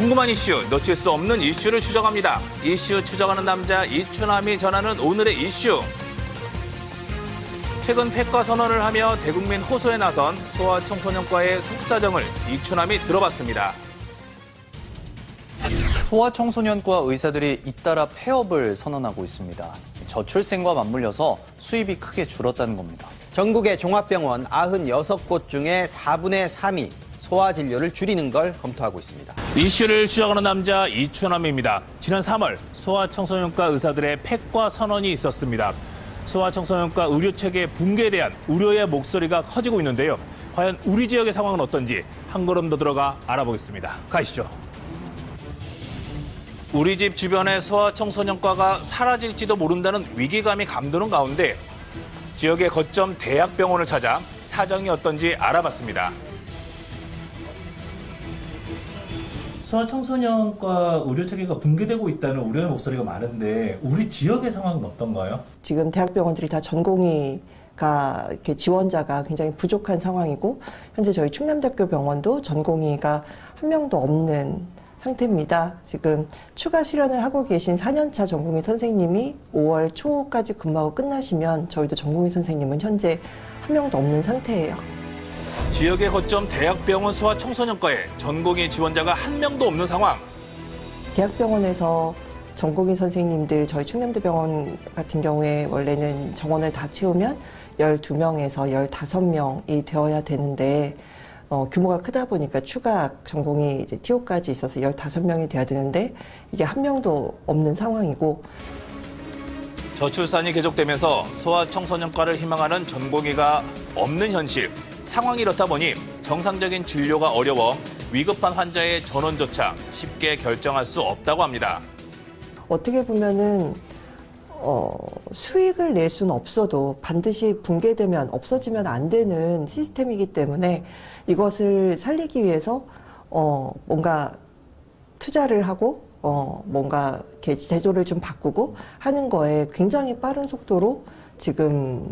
궁금한 이슈, 놓칠 수 없는 이슈를 추적합니다. 이슈 추적하는 남자 이추남이 전하는 오늘의 이슈. 최근 폐과 선언을 하며 대국민 호소에 나선 소아청소년과의 속사정을 이추남이 들어봤습니다. 소아청소년과 의사들이 잇따라 폐업을 선언하고 있습니다. 저출생과 맞물려서 수입이 크게 줄었다는 겁니다. 전국의 종합병원 96곳 중에 4분의 3이 소아진료를 줄이는 걸 검토하고 있습니다. 이슈를 추적하는 남자 이추남입니다. 지난 3월 소아청소년과 의사들의 폐과 선언이 있었습니다. 소아청소년과 의료체계 붕괴에 대한 우려의 목소리가 커지고 있는데요. 과연 우리 지역의 상황은 어떤지 한 걸음 더 들어가 알아보겠습니다. 가시죠. 우리 집 주변의 소아청소년과가 사라질지도 모른다는 위기감이 감도는 가운데 지역의 거점 대학병원을 찾아 사정이 어떤지 알아봤습니다. 소아청소년과 의료체계가 붕괴되고 있다는 우려의 목소리가 많은데 우리 지역의 상황은 어떤가요? 지금 대학병원들이 다 전공의가 이렇게 지원자가 굉장히 부족한 상황이고 현재 저희 충남대학교 병원도 전공의가 한 명도 없는 상태입니다. 지금 추가 수련을 하고 계신 4년차 전공의 선생님이 5월 초까지 근무하고 끝나시면 저희도 전공의 선생님은 현재 한 명도 없는 상태예요. 지역의 거점 대학병원 소아청소년과에 전공의 지원자가 한 명도 없는 상황. 대학병원에서 전공의 선생님들 저희 충남대병원 같은 경우에 원래는 정원을 다 채우면 12명에서 15명이 되어야 되는데 규모가 크다 보니까 추가 전공이 이제 TO까지 있어서 15명이 돼야 되는데 이게 한 명도 없는 상황이고 저출산이 계속되면서 소아청소년과를 희망하는 전공의가 없는 현실. 상황이 이렇다 보니 정상적인 진료가 어려워 위급한 환자의 전원조차 쉽게 결정할 수 없다고 합니다. 어떻게 보면은 수익을 낼 수는 없어도 반드시 붕괴되면 없어지면 안 되는 시스템이기 때문에 이것을 살리기 위해서 뭔가 투자를 하고 뭔가 이렇게 제도를 좀 바꾸고 하는 거에 굉장히 빠른 속도로 지금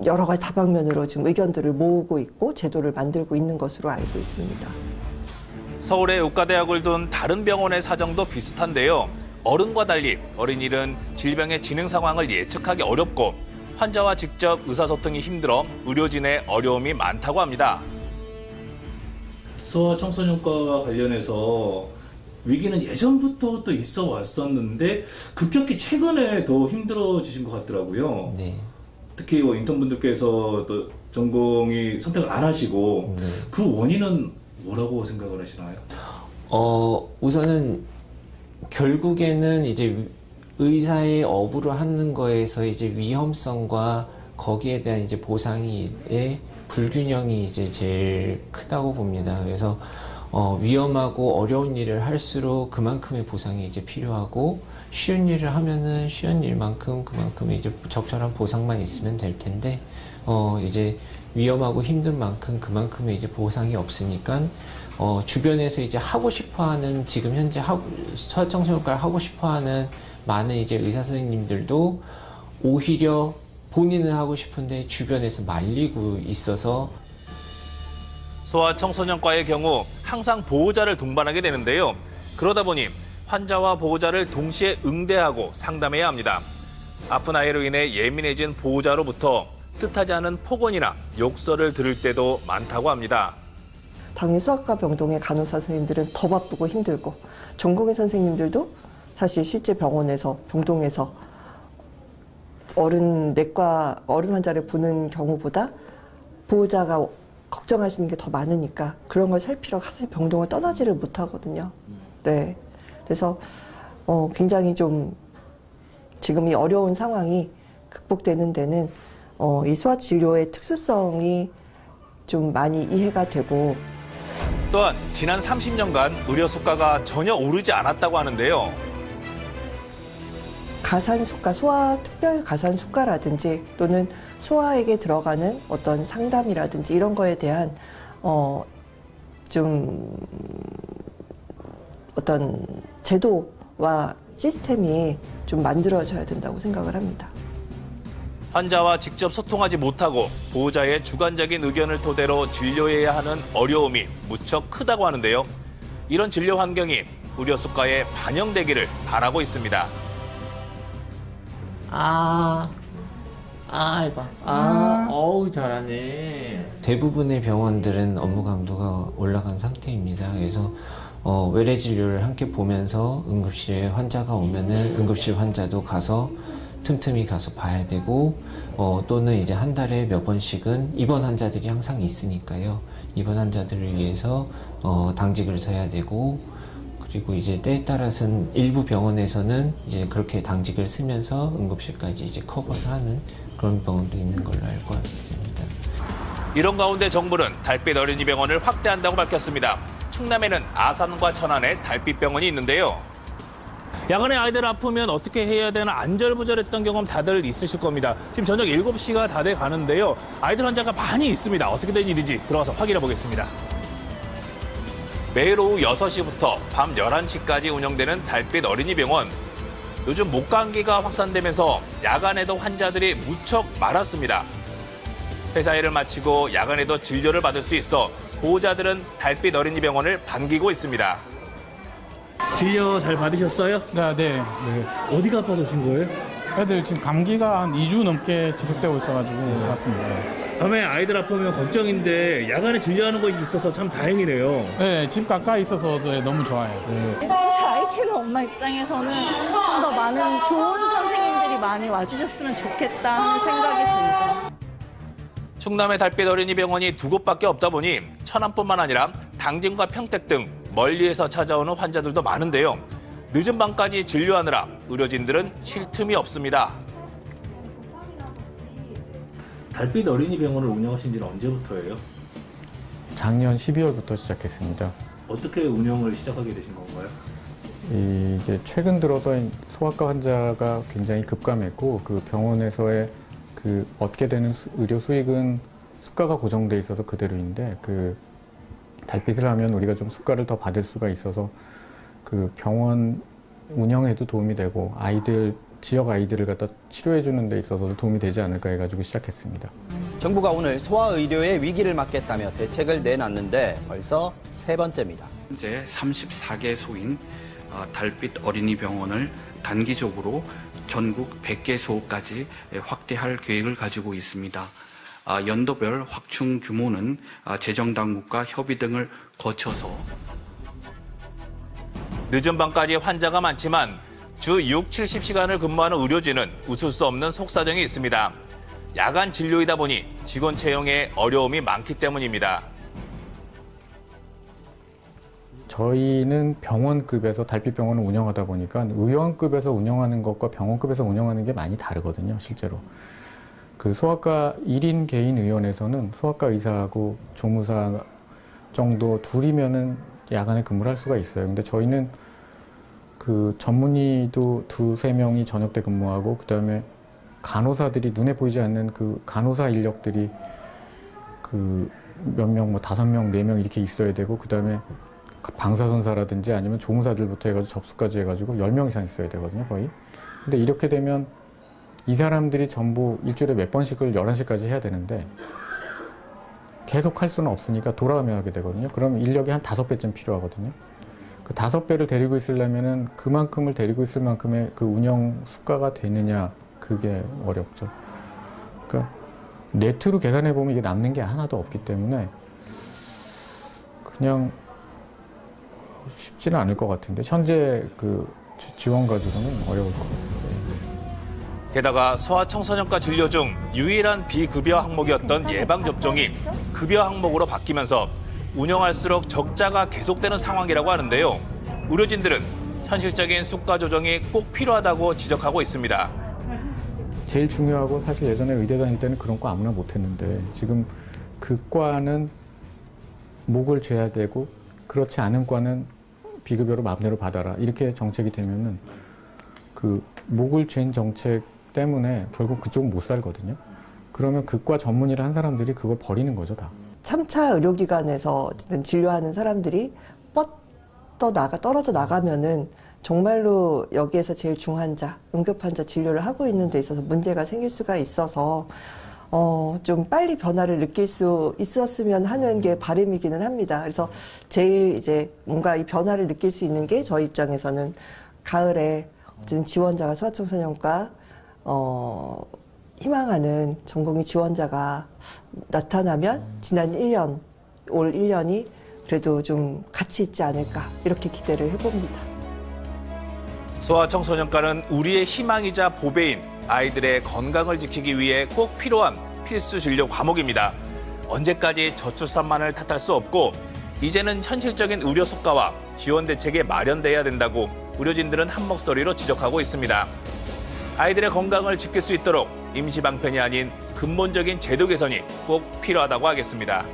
여러 가지 다방면으로 지금 의견들을 모으고 있고 제도를 만들고 있는 것으로 알고 있습니다. 서울의 의과대학을 둔 다른 병원의 사정도 비슷한데요. 어른과 달리 어린이는 질병의 진행 상황을 예측하기 어렵고 환자와 직접 의사소통이 힘들어 의료진의 어려움이 많다고 합니다. 소아청소년과와 관련해서 위기는 예전부터 또 있어 왔었는데 급격히 최근에 더 힘들어지신 것 같더라고요. 네. 특히 인턴분들께서 또 전공이 선택을 안 하시고 네. 그 원인은 뭐라고 생각을 하시나요? 우선은 결국에는 이제 의사의 업으로 하는 거에서 이제 위험성과 거기에 대한 이제 보상의 불균형이 이제 제일 크다고 봅니다. 그래서 위험하고 어려운 일을 할수록 그만큼의 보상이 이제 필요하고 쉬운 일을 하면은 쉬운 일만큼 그만큼의 이제 적절한 보상만 있으면 될 텐데 이제 위험하고 힘든 만큼 그만큼의 이제 보상이 없으니까 주변에서 이제 하고 싶어하는 지금 현재 소아청소년과를 하고 싶어하는 많은 이제 의사 선생님들도 오히려 본인은 하고 싶은데 주변에서 말리고 있어서 소아청소년과의 경우 항상 보호자를 동반하게 되는데요. 그러다 보니 환자와 보호자를 동시에 응대하고 상담해야 합니다. 아픈 아이로 인해 예민해진 보호자로부터 뜻하지 않은 폭언이나 욕설을 들을 때도 많다고 합니다. 당연히 수학과 병동의 간호사 선생님들은 더 바쁘고 힘들고 전공의 선생님들도 사실 실제 병원에서 병동에서 내과 어른 환자를 보는 경우보다 보호자가 걱정하시는 게 더 많으니까 그런 걸 살피러 사실 병동을 떠나지를 못하거든요. 네, 그래서 굉장히 좀 지금 이 어려운 상황이 극복되는 데는 이 소아 진료의 특수성이 좀 많이 이해가 되고 또한 지난 30년간 의료 수가가 전혀 오르지 않았다고 하는데요. 가산수가, 소아 특별 가산수가라든지 또는 소아에게 들어가는 어떤 상담이라든지 이런 거에 대한 좀 어떤 제도와 시스템이 좀 만들어져야 된다고 생각을 합니다. 환자와 직접 소통하지 못하고 보호자의 주관적인 의견을 토대로 진료해야 하는 어려움이 무척 크다고 하는데요. 이런 진료 환경이 의료 수가에 반영되기를 바라고 있습니다. 어우, 잘하네. 대부분의 병원들은 업무 강도가 올라간 상태입니다. 그래서 외래 진료를 함께 보면서 응급실에 환자가 오면은 응급실 환자도 가서 틈틈이 가서 봐야 되고, 또는 이제 한 달에 몇 번씩은 입원 환자들이 항상 있으니까요. 입원 환자들을 위해서 당직을 서야 되고, 그리고 이제 때에 따라서는 일부 병원에서는 이제 그렇게 당직을 쓰면서 응급실까지 이제 커버를 하는 그런 병원도 있는 걸로 알고 있습니다. 이런 가운데 정부는 달빛 어린이병원을 확대한다고 밝혔습니다. 충남에는 아산과 천안에 달빛병원이 있는데요. 야간에 아이들 아프면 어떻게 해야 되나 안절부절했던 경험 다들 있으실 겁니다. 지금 저녁 7시가 다 돼 가는데요. 아이들 환자가 많이 있습니다. 어떻게 된 일인지 들어가서 확인해 보겠습니다. 매일 오후 6시부터 밤 11시까지 운영되는 달빛 어린이병원. 요즘 목감기가 확산되면서 야간에도 환자들이 무척 많았습니다. 회사 일을 마치고 야간에도 진료를 받을 수 있어 보호자들은 달빛 어린이병원을 반기고 있습니다. 진료 잘 받으셨어요? 네. 어디가 아파서 오신 거예요? 애들 지금 감기가 한 2주 넘게 지속되고 있어가지고 왔습니다. 밤에 아이들 아프면 걱정인데 야간에 진료하는 거 있어서 참 다행이네요. 네, 집 가까이 있어서 너무 좋아요. 사실 아이 키우는 엄마 입장에서는 좀 더 많은 좋은 선생님들이 많이 와주셨으면 좋겠다 하는 생각이 들죠. 충남의 달빛 어린이병원이 2곳밖에 없다 보니 천안뿐만 아니라 당진과 평택 등 멀리에서 찾아오는 환자들도 많은데요. 늦은 밤까지 진료하느라 의료진들은 쉴 틈이 없습니다. 달빛 어린이병원을 운영하신 지는 언제부터예요? 작년 12월부터 시작했습니다. 어떻게 운영을 시작하게 되신 건가요? 이제 최근 들어서 소아과 환자가 굉장히 급감했고 그 병원에서의 그 얻게 되는 의료 수익은 수가가 고정돼 있어서 그대로인데 그 달빛을 하면 우리가 좀 수가를 더 받을 수가 있어서 그 병원 운영에도 도움이 되고 지역 아이들을 갖다 치료해 주는 데 있어서도 도움이 되지 않을까 해가지고 시작했습니다. 정부가 오늘 소아의료의 위기를 막겠다며 대책을 내놨는데 벌써 3번째입니다. 현재 34개소인 달빛 어린이병원을 단기적으로 전국 100개소까지 확대할 계획을 가지고 있습니다. 연도별 확충 규모는 재정당국과 협의 등을 거쳐서 늦은 밤까지 환자가 많지만 주 6, 70시간을 근무하는 의료진은 웃을 수 없는 속사정이 있습니다. 야간 진료이다 보니 직원 채용에 어려움이 많기 때문입니다. 저희는 병원급에서 달빛병원을 운영하다 보니까 의원급에서 운영하는 것과 병원급에서 운영하는 게 많이 다르거든요, 실제로. 그 소아과 1인 개인 의원에서는 소아과 의사하고 조무사 정도 둘이면은 야간에 근무를 할 수가 있어요. 근데 저희는 그 전문의도 2-3명이 저녁 때 근무하고 그다음에 간호사들이 눈에 보이지 않는 그 간호사 인력들이 그 몇 명, 뭐 5명, 4명 이렇게 있어야 되고 그다음에 방사선사라든지 아니면 조무사들부터 해가지고 접수까지 해가지고 10명 이상 있어야 되거든요, 거의. 근데 이렇게 되면 이 사람들이 전부 일주일에 몇 번씩을 11시까지 해야 되는데 계속 할 수는 없으니까 돌아가며 하게 되거든요. 그럼 인력이 한 5배쯤 필요하거든요. 그 5배를 데리고 있으려면은 그만큼을 데리고 있을 만큼의 그 운영 수가가 되느냐, 그게 어렵죠. 그러니까 네트로 계산해 보면 이게 남는 게 하나도 없기 때문에 그냥 쉽지는 않을 것 같은데 현재 그 지원 가지고는 어려울 것 같습니다. 게다가 소아청소년과 진료 중 유일한 비급여 항목이었던 예방접종이 급여 항목으로 바뀌면서 운영할수록 적자가 계속되는 상황이라고 하는데요. 의료진들은 현실적인 수가 조정이 꼭 필요하다고 지적하고 있습니다. 제일 중요하고 사실 예전에 의대 다닐 때는 그런 거 아무나 못했는데 지금 그 과는 목을 죄야 되고 그렇지 않은 과는 비급여로 마음대로 받아라 이렇게 정책이 되면은 그 목을 죄인 정책 때문에 결국 그쪽은 못 살거든요. 그러면 그 과 전문의를 한 사람들이 그걸 버리는 거죠, 다. 3차 의료기관에서 진료하는 사람들이 떨어져 나가면은 정말로 여기에서 제일 중환자, 응급환자 진료를 하고 있는 데 있어서 문제가 생길 수가 있어서 좀 빨리 변화를 느낄 수 있었으면 하는 게 바람이기는 합니다. 그래서 제일 이제 뭔가 이 변화를 느낄 수 있는 게 저희 입장에서는 가을에 어쨌든 지원자가 소아청소년과 희망하는 전공의 지원자가 나타나면 지난 1년, 올 1년이 그래도 좀 가치 있지 않을까 이렇게 기대를 해봅니다. 소아청소년과는 우리의 희망이자 보배인 아이들의 건강을 지키기 위해 꼭 필요한 필수 진료 과목입니다. 언제까지 저출산만을 탓할 수 없고 이제는 현실적인 의료 속가와 지원 대책이 마련돼야 된다고 의료진들은 한 목소리로 지적하고 있습니다. 아이들의 건강을 지킬 수 있도록 임시 방편이 아닌 근본적인 제도 개선이 꼭 필요하다고 하겠습니다.